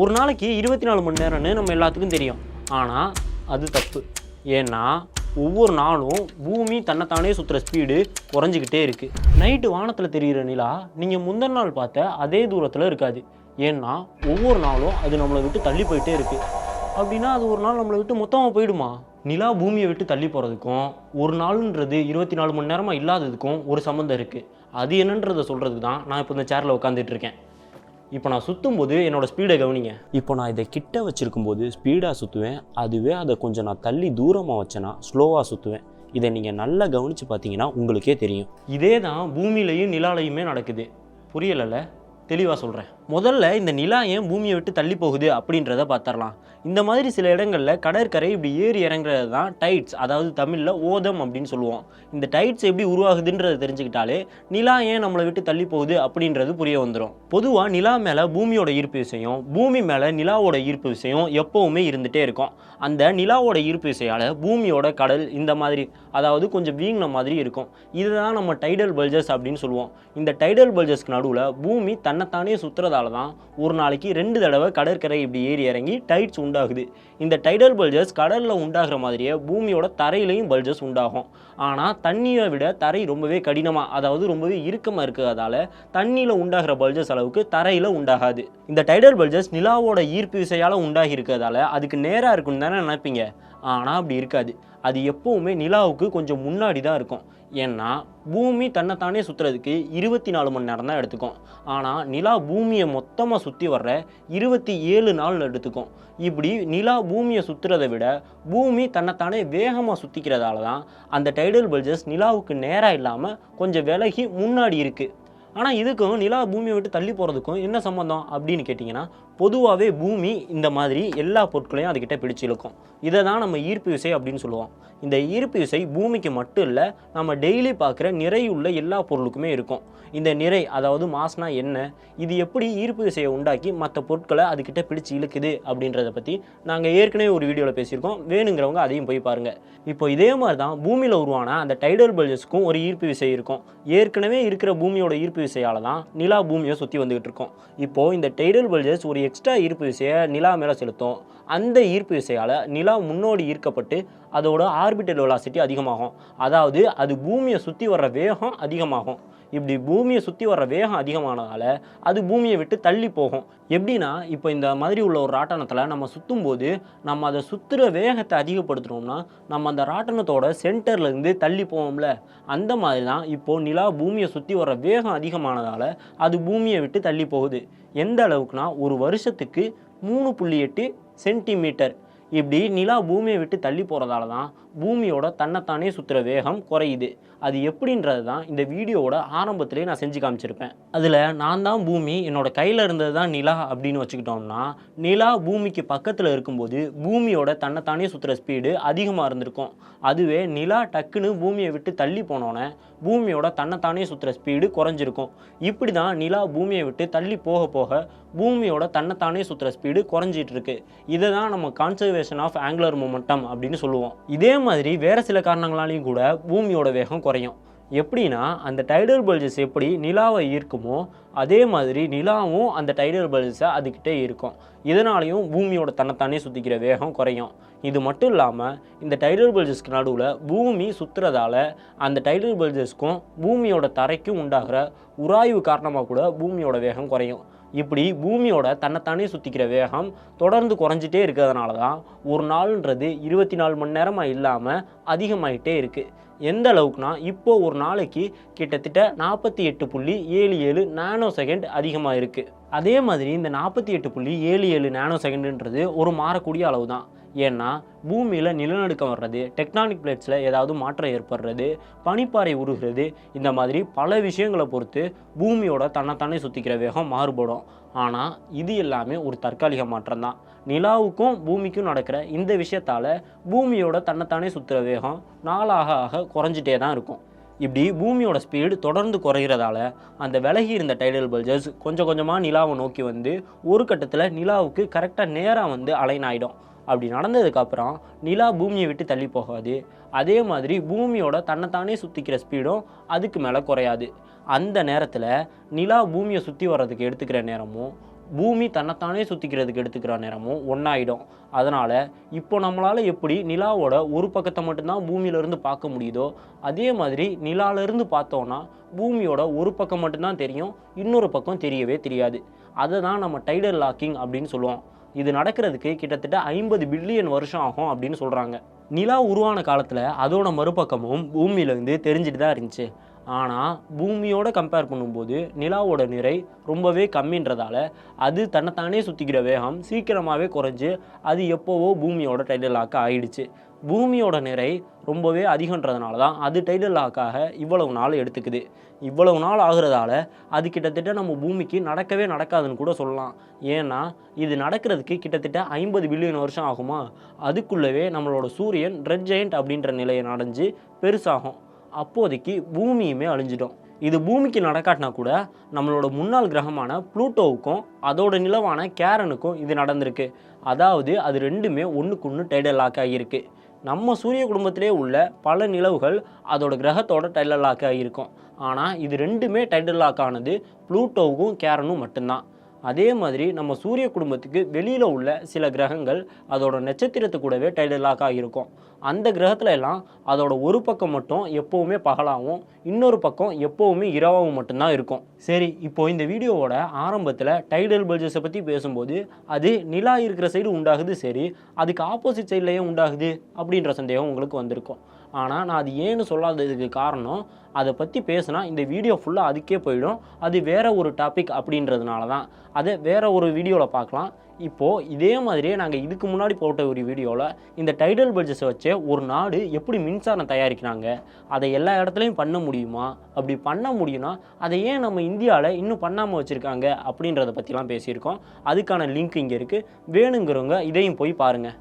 ஒரு நாளைக்கு 24 மணி நேரம்னு நம்ம எல்லாத்துக்கும் தெரியும். ஆனால் அது தப்பு. ஏன்னா ஒவ்வொரு நாளும் பூமி தன்னைத்தானே சுற்றுற ஸ்பீடு குறைஞ்சிக்கிட்டே இருக்குது. நைட்டு வானத்தில் தெரிகிற நிலா நீங்கள் முந்தின நாள் பார்த்த அதே தூரத்தில் இருக்காது. ஏன்னா ஒவ்வொரு நாளும் அது நம்மளை விட்டு தள்ளி போயிட்டே இருக்குது. அப்படின்னா அது ஒரு நாள் நம்மளை விட்டு மொத்தமாக போயிடுமா? நிலா பூமியை விட்டு தள்ளி போகிறதுக்கும் ஒரு நாளுன்றது 24 மணி நேரமாக இல்லாததுக்கும் ஒரு சம்மந்தம் இருக்குது. அது என்னன்றதை சொல்கிறதுக்கு தான் நான் இப்போ இந்த சேரில் உட்காந்துட்டு இருக்கேன். இப்போ நான் சுற்றும் போது என்னோடய ஸ்பீடை கவனிங்க. இப்போ நான் இதை கிட்ட வச்சுருக்கும் போது ஸ்பீடாக சுற்றுவேன். அதுவே அதை கொஞ்சம் நான் தள்ளி தூரமாக வச்சேன்னா ஸ்லோவாக சுற்றுவேன். இதை நீங்கள் நல்லா கவனித்து பார்த்தீங்கன்னா உங்களுக்கே தெரியும். இதே தான் பூமியிலையும் நிலாலையுமே நடக்குது. புரியலைல்ல? தெளிவாக சொல்கிறேன். முதல்ல இந்த நிலா ஏன் பூமியை விட்டு தள்ளி போகுது அப்படின்றத பார்த்துடலாம். இந்த மாதிரி சில இடங்களில் கடற்கரை இப்படி ஏறி இறங்குறது தான் டைட்ஸ், அதாவது தமிழில் ஓதம் அப்படின்னு சொல்லுவோம். இந்த டைட்ஸ் எப்படி உருவாகுதுன்றதை தெரிஞ்சுக்கிட்டாலே நிலா ஏன் நம்மளை விட்டு தள்ளி போகுது அப்படின்றது புரிய வந்துடும். பொதுவாக நிலா மேலே பூமியோட ஈர்ப்பு விசையும் பூமி மேலே நிலாவோட ஈர்ப்பு விசையும் எப்போவுமே இருந்துகிட்டே இருக்கும். அந்த நிலாவோட ஈர்ப்பு விசையால் பூமியோட கடல் இந்த மாதிரி, அதாவது கொஞ்சம் வீங்கின மாதிரி இருக்கும். இதுதான் நம்ம டைடல் பல்ஜஸ் அப்படின்னு சொல்லுவோம். இந்த டைடல் பல்ஜஸ்க்கு நடுவில் பூமி தன்னைத்தானே சுற்றுறதால தான் ஒரு நாளைக்கு 2 தடவை கடற்கரை இப்படி ஏறி இறங்கி டைட்ஸ் உண்டாகுது. இந்த டைடல் பல்ஜஸ் கடலில் உண்டாகிற மாதிரியே பூமியோட தரையிலையும் பல்ஜஸ் உண்டாகும். ஆனால் தண்ணியை விட தரை ரொம்பவே கடினமாக, அதாவது ரொம்பவே இறுக்கமாக இருக்கிறதால தண்ணியில் உண்டாகிற பல்ஜஸ் அளவுக்கு தரையில் உண்டாகாது. இந்த டைடல் பல்ஜஸ் நிலாவோட ஈர்ப்பு விசையால் உண்டாகி இருக்கிறதால அதுக்கு நேராக இருக்குன்னு தானே நினைப்பீங்க. ஆனால் அப்படி இருக்காது. அது எப்போவுமே நிலாவுக்கு கொஞ்சம் முன்னாடி தான் இருக்கும். ஏன்னா பூமி தன்னைத்தானே சுற்றுறதுக்கு 24 மணி நேரம் தான் எடுத்துக்கும். ஆனால் நிலா பூமியை மொத்தமாக சுற்றி வர்ற 27 நாள் எடுத்துக்கும். இப்படி நிலா பூமியை சுற்றுறதை விட பூமி தன்னைத்தானே வேகமாக சுற்றிக்கிறதால தான் அந்த டைடல் பல்ஜஸ் நிலாவுக்கு நேராக இல்லாமல் கொஞ்சம் விலகி முன்னாடி இருக்குது. ஆனால் இதுக்கும் நிலா பூமியை விட்டு தள்ளி போகிறதுக்கும் என்ன சம்மந்தம் அப்படின்னு கேட்டிங்கன்னா, பொதுவாகவே பூமி இந்த மாதிரி எல்லா பொருட்களையும் அதுக்கிட்ட பிடிச்சி இழுக்கும். இதை தான் நம்ம ஈர்ப்பு விசை அப்படின்னு சொல்லுவோம். இந்த ஈர்ப்பு விசை பூமிக்கு மட்டும் இல்லை, நம்ம டெய்லி பார்க்குற நிறையுள்ள எல்லா பொருளுக்குமே இருக்கும். இந்த நிறை, அதாவது மாஸ்னா என்ன, இது எப்படி ஈர்ப்பு விசையை உண்டாக்கி மற்ற பொருட்களை அதுக்கிட்ட பிடிச்சி இழுக்குது அப்படின்றத பற்றி நாங்கள் ஏற்கனவே ஒரு வீடியோவில் பேசியிருக்கோம். வேணுங்கிறவங்க அதையும் போய் பாருங்கள். இப்போ இதே மாதிரி தான் பூமியில் உருவான அந்த டைடல் பல்ஜஸ்க்கும் ஒரு ஈர்ப்பு விசை இருக்கும். ஏற்கனவே இருக்கிற பூமியோட ஈர்ப்பு விசையால் தான் நிலா பூமியை சுற்றி வந்துகிட்டு இருக்கோம். இப்போது இந்த டைடல் பல்ஜஸ் ஒரு எக்ஸ்ட்ரா ஈர்ப்பு விசையை நிலா மேலே செலுத்தும். அந்த ஈர்ப்பு விசையால் நிலா முன்னோடி ஈர்க்கப்பட்டு அதோட ஆர்பிட்டல் வெலாசிட்டி அதிகமாகும். அதாவது அது பூமியை சுற்றி வர்ற வேகம் அதிகமாகும். இப்படி பூமியை சுற்றி வர்ற வேகம் அதிகமானதால் அது பூமியை விட்டு தள்ளி போகும். எப்படின்னா, இப்போ இந்த மாதிரி உள்ள ஒரு ராட்டனத்தில் நம்ம சுற்றும் போது நம்ம அதை சுற்றுற வேகத்தை அதிகப்படுத்துகிறோம்னா நம்ம அந்த ராட்டனத்தோட சென்டர்லேருந்து தள்ளி போவோம்ல, அந்த மாதிரி தான் இப்போது நிலா பூமியை சுற்றி வர்ற வேகம் அதிகமானதால் அது பூமியை விட்டு தள்ளி போகுது. எந்த அளவுக்குனா, ஒரு வருஷத்துக்கு 3.8 சென்டிமீட்டர். இப்படி நிலா பூமியை விட்டு தள்ளி போகிறதால தான் பூமியோட தன்னைத்தானே சுற்றுற வேகம் குறையுது. அது எப்படின்றது தான் இந்த வீடியோவோட ஆரம்பத்திலே நான் செஞ்சு காமிச்சிருப்பேன். அதில் நான் தான் பூமி, என்னோட கையில் இருந்தது தான் நிலா அப்படின்னு வச்சுக்கிட்டோம்னா, நிலா பூமிக்கு பக்கத்தில் இருக்கும்போது பூமியோட தன்னைத்தானே சுற்றுற ஸ்பீடு அதிகமாக இருந்திருக்கும். அதுவே நிலா டக்குன்னு பூமியை விட்டு தள்ளி போனோன்னே பூமியோட தன்னைத்தானே சுற்றுற ஸ்பீடு குறைஞ்சிருக்கும். இப்படி தான் நிலா பூமியை விட்டு தள்ளி போக போக பூமியோட தன்னைத்தானே சுற்றுற ஸ்பீடு குறைஞ்சிட்டு இருக்கு. இதை தான் நம்ம கான்சர்வேஷன் ஆஃப் ஆங்குலர் மொமெண்டம் அப்படின்னு சொல்லுவோம். இதே மாதிரி வேறு சில காரணங்களாலையும் கூட பூமியோட வேகம் குறையும். எப்படின்னா, அந்த டைடல் பல்ஜஸ் எப்படி நிலாவை ஈர்க்குமோ அதே மாதிரி நிலாவும் அந்த டைடல் பல்ஜஸை அதுக்கிட்டே இருக்கும். இதனாலையும் பூமியோட தன்னைத்தானே சுற்றிக்கிற வேகம் குறையும். இது மட்டும் இல்லாமல் இந்த டைடல் பல்ஜஸ்க்கு நடுவில் பூமி சுற்றுறதால அந்த டைடல் பல்ஜஸ்க்கும் பூமியோட தரைக்கும் உண்டாகிற உராய்வு காரணமாக கூட பூமியோட வேகம் குறையும். இப்படி பூமியோட தன்னைத்தானே சுற்றிக்கிற வேகம் தொடர்ந்து குறைஞ்சிட்டே இருக்கிறதுனால தான் ஒரு நாள்ன்றது 24 மணி நேரமாக இல்லாமல் அதிகமாகிட்டே இருக்குது. எந்த அளவுக்குனா, இப்போது ஒரு நாளைக்கு கிட்டத்தட்ட 48.77 நானோ செகண்ட் அதிகமாக இருக்குது. அதே மாதிரி இந்த 48.77 நானோ செகண்டுன்றது ஒரு மாறக்கூடிய அளவு தான். ஏன்னா பூமியில் நிலநடுக்கம் வர்றது, டெக்டானிக் பிளேட்ஸில் ஏதாவது மாற்றம் ஏற்படுறது, பனிப்பாறை உருகிறது, இந்த மாதிரி பல விஷயங்களை பொறுத்து பூமியோட தன்னைத்தானே சுற்றிக்கிற வேகம் மாறுபடும். ஆனால் இது எல்லாமே ஒரு தற்காலிக மாற்றம் தான். நிலாவுக்கும் பூமிக்கும் நடக்கிற இந்த விஷயத்தால் பூமியோட தன்னைத்தானே சுற்றுற வேகம் நாளாக ஆக குறைஞ்சிட்டே தான் இருக்கும். இப்படி பூமியோட ஸ்பீடு தொடர்ந்து குறைகிறதால அந்த விலகி இருந்த டைடல் பல்ஜஸ் கொஞ்சம் கொஞ்சமாக நிலாவை நோக்கி வந்து ஒரு கட்டத்தில் நிலாவுக்கு கரெக்டாக நேராக வந்து அலைன் ஆகிடும். அப்படி நடந்ததுக்கப்புறம் நிலா பூமியை விட்டு தள்ளி போகாது. அதே மாதிரி பூமியோட தன்னைத்தானே சுற்றிக்கிற ஸ்பீடும் அதுக்கு மேலே குறையாது. அந்த நேரத்தில் நிலா பூமியை சுற்றி வர்றதுக்கு எடுத்துக்கிற நேரமும் பூமி தன்னைத்தானே சுற்றிக்கிறதுக்கு எடுத்துக்கிற நேரமும் ஒன்றாயிடும். அதனால் இப்போ நம்மளால் எப்படி நிலாவோட ஒரு பக்கத்தை மட்டும்தான் பூமியிலேருந்து பார்க்க முடியுதோ, அதே மாதிரி நிலாவிலேருந்து பார்த்தோன்னா பூமியோட ஒரு பக்கம் மட்டும்தான் தெரியும், இன்னொரு பக்கம் தெரியவே தெரியாது. அதை தான் நம்ம டைடல் லாக்கிங் அப்படின்னு சொல்லுவோம். இது நடக்கிறதுக்கு கிட்டத்தட்ட 50 பில்லியன் வருஷம் ஆகும் அப்படின்னு சொல்கிறாங்க. நிலா உருவான காலத்தில் அதோட மறுபக்கமும் பூமியிலேருந்து தெரிஞ்சுட்டு தான் இருந்துச்சு. ஆனால் பூமியோட கம்பேர் பண்ணும்போது நிலாவோட நிறை ரொம்பவே கம்மின்றதால அது தன்னைத்தானே சுற்றிக்கிற வேகம் சீக்கிரமாகவே குறைஞ்சி அது எப்போவோ பூமியோட டைடல் லாக் ஆகிடுச்சு. பூமியோட நிறை ரொம்பவே அதிகன்றதுனால தான் அது டைடல் லாக்காக இவ்வளவு நாள் எடுத்துக்குது. இவ்வளவு நாள் ஆகுறதால அது கிட்டத்தட்ட நம்ம பூமிக்கு நடக்கவே நடக்காதுன்னு கூட சொல்லலாம். ஏன்னா இது நடக்கிறதுக்கு கிட்டத்தட்ட 50 பில்லியன் வருஷம் ஆகுமா. அதுக்குள்ளவே நம்மளோட சூரியன் ரெட் ஜெயண்ட் அப்படின்ற நிலையை அடைஞ்சு பெருசாகும். அப்போதைக்கு பூமியுமே அழிஞ்சிடும். இது பூமிக்கு நடக்காட்டினா கூட நம்மளோட முன்னாள் கிரகமான ப்ளூட்டோவுக்கும் அதோட நிலவான கேரனுக்கும் இது நடந்திருக்கு. அதாவது அது ரெண்டுமே ஒன்றுக்கு ஒன்று டைடல் லாக் ஆகியிருக்கு. நம்ம சூரிய குடும்பத்திலே உள்ள பல நிலவுகள் அதோட கிரகத்தோட டைடல் லாக் ஆகியிருக்கும். ஆனால் இது ரெண்டுமே டைடல் லாக் ஆனது ப்ளூட்டோவுக்கும் கேரனும் மட்டும்தான். அதே மாதிரி நம்ம சூரிய குடும்பத்துக்கு வெளியில் உள்ள சில கிரகங்கள் அதோட நட்சத்திரத்து கூடவே டைடல் லாக் ஆகியிருக்கும். அந்த கிரகத்துல எல்லாம் அதோட ஒரு பக்கம் மட்டும் எப்போவுமே பகலாகவும் இன்னொரு பக்கம் எப்போவுமே இரவாகவும் மட்டும்தான் இருக்கும். சரி, இப்போ இந்த வீடியோவோட ஆரம்பத்தில் டைடல் பல்ஜஸை பற்றி பேசும்போது அது நிலா இருக்கிற சைடு உண்டாகுது, சரி அதுக்கு ஆப்போசிட் சைட்லேயே உண்டாகுது அப்படின்ற சந்தேகம் உங்களுக்கு வந்திருக்கும். ஆனால் நான் அது ஏன்னு சொல்லாததுக்கு காரணம், அதை பற்றி பேசினா இந்த வீடியோ ஃபுல்லாக அதுக்கே போயிடும். அது வேற ஒரு டாபிக் அப்படின்றதுனால தான். அதை வேற ஒரு வீடியோவில் பார்க்கலாம். இப்போது இதே மாதிரியே நாங்கள் இதுக்கு முன்னாடி போட்ட ஒரு வீடியோவில் இந்த டைடல் பல்ஜஸை வச்சு ஒரு நாடு எப்படி மின்சாரம் தயாரிக்கிறாங்க, அதை எல்லா இடத்துலையும் பண்ண முடியுமா, அப்படி பண்ண முடியும்னா அதை ஏன் நம்ம இந்தியாவில் இன்னும் பண்ணாமல் வச்சுருக்காங்க அப்படின்றத பற்றிலாம் பேசியிருக்கோம். அதுக்கான லிங்க் இங்கே இருக்குது, வேணுங்கிறவங்க இதையும் போய் பாருங்கள்.